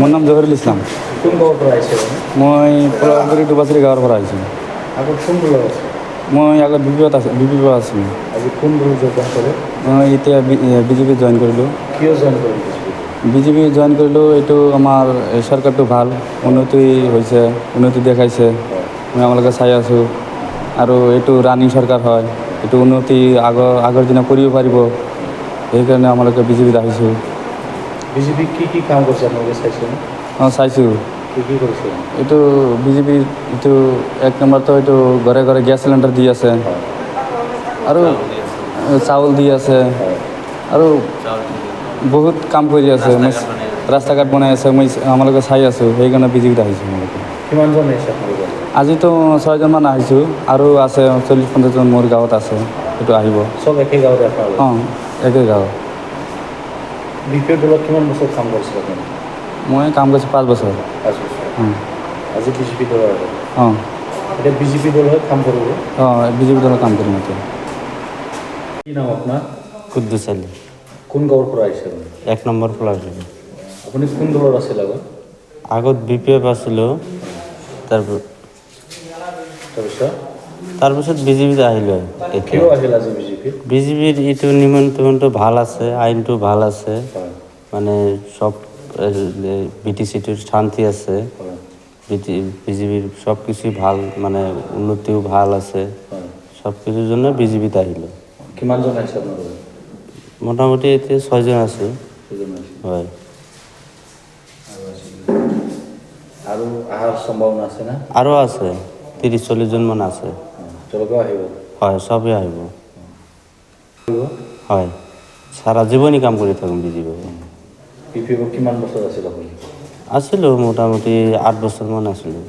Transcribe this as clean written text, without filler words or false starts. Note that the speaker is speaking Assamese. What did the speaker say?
মোৰ নাম জহিৰুল ইছলাম। কোন গাঁৱৰ পৰা আহিছে মই পলাশগুৰি দুবাচৰি গাঁৱৰ পৰা আহিছোঁ। আগত কোন দলৰ আছে? মই আগত বি পি পি আছিলোঁ। আজি কোন দল যোগদান কৰে? মই এতিয়া বিজেপিত জইন কৰিলোঁ। কিয় জইন কৰিলে? বিজেপি জইন কৰিলোঁ, এইটো আমাৰ চৰকাৰটো ভাল, উন্নতি হৈছে, উন্নতি দেখাইছে, আমালোকে চাই আছোঁ। আৰু এইটো ৰানিং চৰকাৰ হয়, এইটো উন্নতি আগৰ দিনা কৰিব পাৰিব, সেইকাৰণে আমালোকে বিজেপিত আহিছোঁ। বিজেপি কি কাম কৰিছে আপোনালোকে চাইছেনে? অঁ, চাইছোঁ। কি কৰিছে? এইটো বিজেপিৰ এইটো 1 নম্বৰটো এইটো ঘৰে ঘৰে গেছ চিলিণ্ডাৰ দি আছে, আৰু চাউল দি আছে, আৰু বহুত কাম কৰি আছে। ৰাস্তা ঘাট বনাই আছে, আমালোকে চাই আছোঁ, সেইকাৰণে বিজেপিত আহিছোঁ আমালোকে। কিমানজন আহিছে আপোনালোকে? আজিতো 6জনমান আহিছোঁ, আৰু আছে 40-50জন মোৰ গাঁৱত আছে, সেইটো আহিব। চব একে গাঁৱতে আপোনালোকে? অঁ, একে গাঁও। বি পি এফ দলত কিমান বছৰ কাম কৰিছিল আপুনি? মই কাম কৰিছোঁ 5 বছৰ। 5 বছৰ। অঁ আজি বিজেপি দলৰ আৰু অঁ এতিয়া বিজেপি দল হৈ কাম কৰিব? অঁ, বিজেপি দলত কাম কৰিম এতিয়া। কি নাম আপোনাৰ? কুদ্দুছ আলী। কোন গাঁৱৰ পৰা আহিছে আপুনি? 1 নম্বৰ পলাশবাৰী। আপুনি কোন দলৰ আছিল আগত? আগত বি পি এফ আছিলোঁ, তাৰপিছত বিজেপিত আহিলোঁ। কিয় আহিল আজি বিজেপিত? বিজেপিৰ এইটো নিমন্ত্ৰণটো ভাল আছে, আইনটো ভাল আছে, হয়, মানে চব বি টি চিটোৰ শান্তি আছে, হয়, বিজেপিৰ সব কিছুই ভাল, মানে উন্নতিও ভাল আছে, হয়। সব কিছুৰ জন্য বিজেপিত আহিলোঁ। কিমানজন আহিছে আপোনালোকে? মোটামুটি এতিয়া 6জন আছোঁ। ছয়জন আহিছে। হয়। আৰু অহাৰ সম্ভাৱনা আছে না? আৰু আছে 30-40জন মান আছে। তেওঁলোকেও আহিব? হয়, চবেই আহিব। আহিব? হয়, সারা জীবনই কাম কৰি থাকিম বিজেপিত। বি পি এফত কিমান বছৰ আছিল আপুনি? আছিলোঁ মোটামুটি 8 বছৰমান আছিলোঁ।